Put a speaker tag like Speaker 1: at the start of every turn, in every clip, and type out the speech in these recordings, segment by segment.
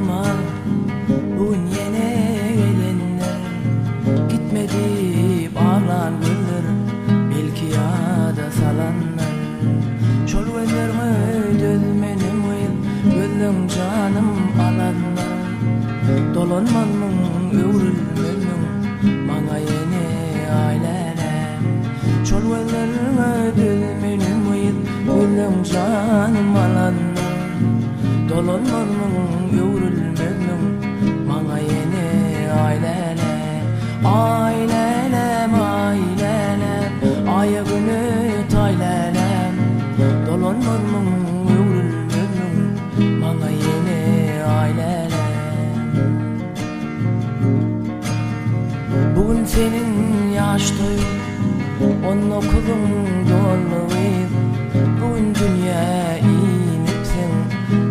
Speaker 1: aklıma bugün yine gelenler, gitmedi bağlan gönlür belki yada salanlar. Şol gözlerimi dözmenim gözüm canım alanlar. Dolanmanmın öwrülmenim bana yine ailelem. Şol gözlerimi dözmenim gözüm canım alanlar. Dolanmanmın öwrülmenim bana yine ailelem. Ailelem, ailelem, aya günü taylelem. Dolanmanmın öwrülmenim bana yine ailelem. Bugün senin yaş toyun, 19 doluyum. Bugün dünya inipsin,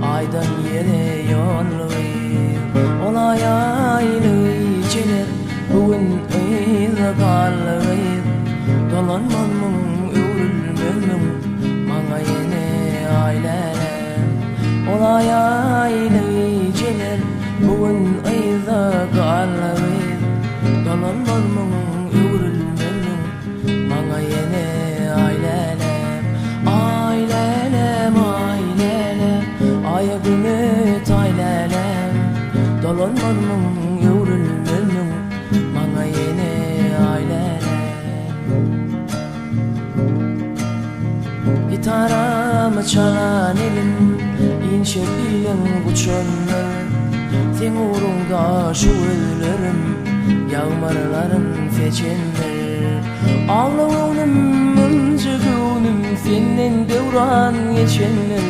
Speaker 1: aydan yere yolluyum. Olay aylı içilir, bugün ıyla kallıyım. Dolanmanmın öwrülmenim bana yine ailelem. Olay aylı içilir, bugün ıyla kallıyım. Dolanmanmın öwrülmenim bana yine ailelem. Ailelem, ailelem, aya günü taylelem. Dolanmanmın öwrülmenim bana yine ailelem. Gitaramı çalan elim inşe bilen bu çöller. Sen uğrunda şu öllerim, yağmarların seçenler. Ağlağınım, mıncıgınım, senden devran geçenler.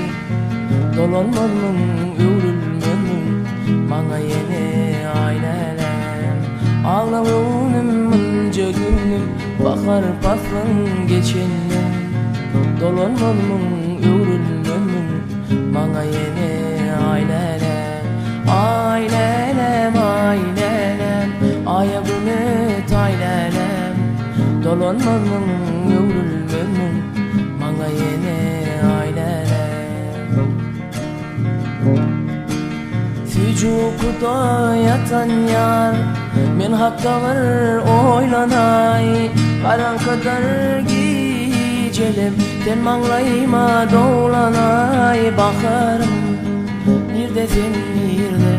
Speaker 1: Dolanmanmın öwrülmenim bana yine ailelem. Ağlağınım, mıncıgınım, bakar paslın geçenler. Dolanmanmın öwrülmenim bana yine ailelem. Ailelem, ailelem, aya günü taylelem. Dolanmanmın öwrülmenim bana yine ailelem. Sucukda yatan yar, men hakdalar oylanay. Karan kadar gicelem, ten manglayma dolanay. Bakarım nirde sen nirde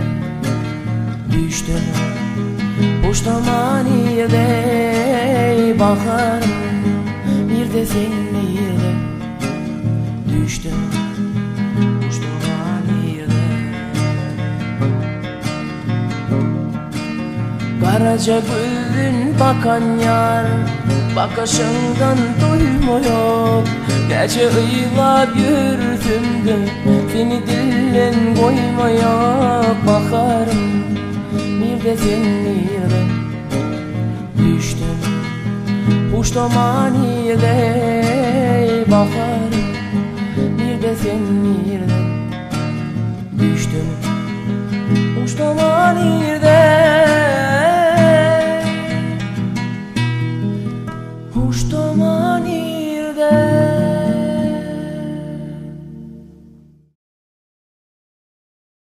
Speaker 1: düştün, boştaman nirde. Bakarım nirde sen nirde düştün, boştaman nirde. Karaca gözün bakan yar, bakışından duymuyor. Gece ıylap yürüdüm, seni dillen koymaya. Bakarım nirde sen nirde düştün, boştaman nirde. Bakarım nirde sen nirde düştün, boştaman nirde.